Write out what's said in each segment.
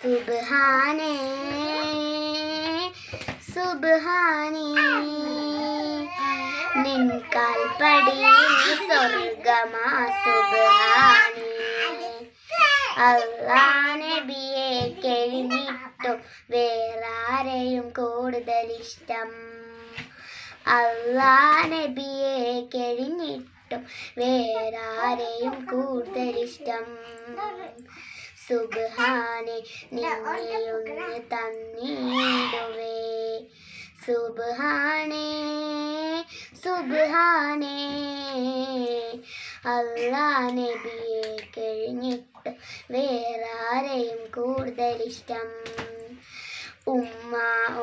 സുബ്ഹാനേ സുബ്ഹാനേ നിൻ കാൽപ്പടിയിൽ സ്വർഗമാ സുബ്ഹാനേ അല്ലാ നബിയെ കഴിഞ്ഞിട്ടു വേറാരെയും കൂടുതലിഷ്ടം അല്ലാ നബിയെ കഴിഞ്ഞിട്ടും വേറാരെയും കൂടുതലിഷ്ടം സുബ്ഹാനേ നിന്നെയൊന്ന് തന്നിടുവേ സുബ്ഹാനേ സുബ്ഹാനേ അല്ലാ നബിയെ കഴിഞ്ഞിട്ട് വേറാരെയും കൂടുതലിഷ്ടം ഉമ്മ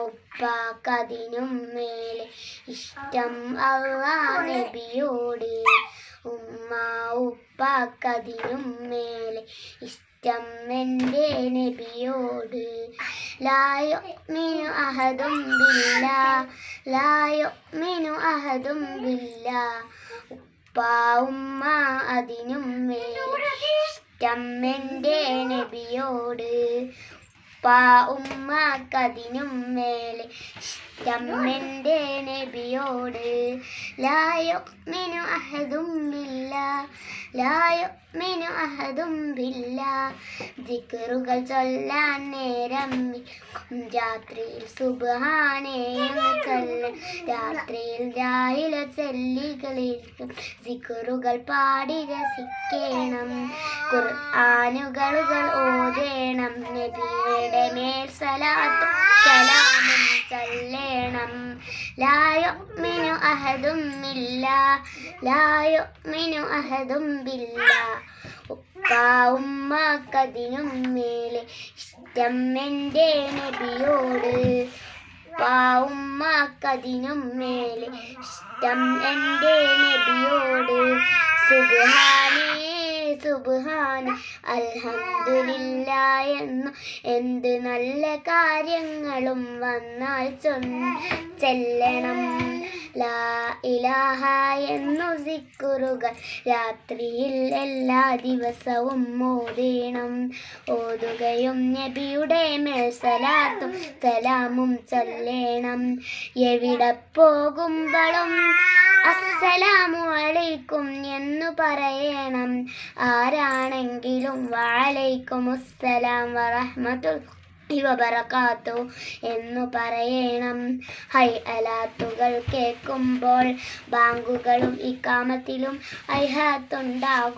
ഉപ്പാക്കതിനും മേലെ ഇഷ്ടം അല്ലാ നബിയോട് ഉമ്മ ഉപ്പാക്കതിനും മേലെ ഇഷ്ടം എൻ്റെ നബിയോട് ലാ യുഅ്മിനു അഹദും ബില്ലാഹ് ലാ യുഅ്മിനു അഹദും ബില്ലാഹ് ഉപ്പ ഉമ്മ അതിനും മേലെ ഇഷ്ടം എൻ്റെ നബിയോട് ഉപ്പ ഉമ്മക്കതിനും മേലെ ഇഷ്ടം എൻ്റെ നബിയോട് ലാ യുഅ്മിനു അഹദും ബില്ലാഹ് ലാ യുഅ്മിനു അഹദും ബില്ലാഹ് ദിക്റുകൾ ചൊല്ലാൻ നേരം രാത്രിയിൽ സുബ്ഹാനേ എന്ന് ചൊല്ലണം രാത്രിയിൽ രാവിലെ ചൊല്ലികളിരിക്കും ദിക്റുകൾ പാടി രസിക്കണം ഖുർആനുകൾ ഓതേണം നബിയുടെ മേൽ സലാത്തും സലാമും ചൊല്ലേണം ലാ യുഅ്മിനു അഹദും ബില്ലാഹ് ലാ യുഅ്മിനു അഹദും ബില്ലാഹ് ഉപ്പ ഉമ്മക്കതിനും മേലെ ഇഷ്ടം എൻ്റെ നബിയോട് ഉപ്പ ഉമ്മക്കതിനും മേലെ ഇഷ്ടം എൻ്റെ നബിയോട് സുബ്ഹാനേ സുബ്ഹാനേ അൽഹംദുലില്ലാഹ് എന്നു എന്ത് നല്ല കാര്യങ്ങളും വന്നാൽ ചെല്ലണം ലാ ഇലാഹ എന്നു സിക്റുകൾ രാത്രിയിൽ എല്ലാ ദിവസവും ഓതണം ഓതുകയും നബിയുടെ മേൽ സലാത്തും സലാമും ചൊല്ലേണം എവിടെ പോകുമ്പോഴും അസ്സലാമു അലൈക്കും എന്നു പറയണം ആരാണെങ്കിലും വഅലൈക്കുമുസ്സലാം വറഹ്മത്തുള്ളാഹി വബറകാതുഹു എന്നു പറയണം ഹൈ അലാത്തുകൾ കേൾക്കുമ്പോൾ ബാങ്കുകളും ഇഖാമത്തിലും ഐഹാത്തുണ്ടാകും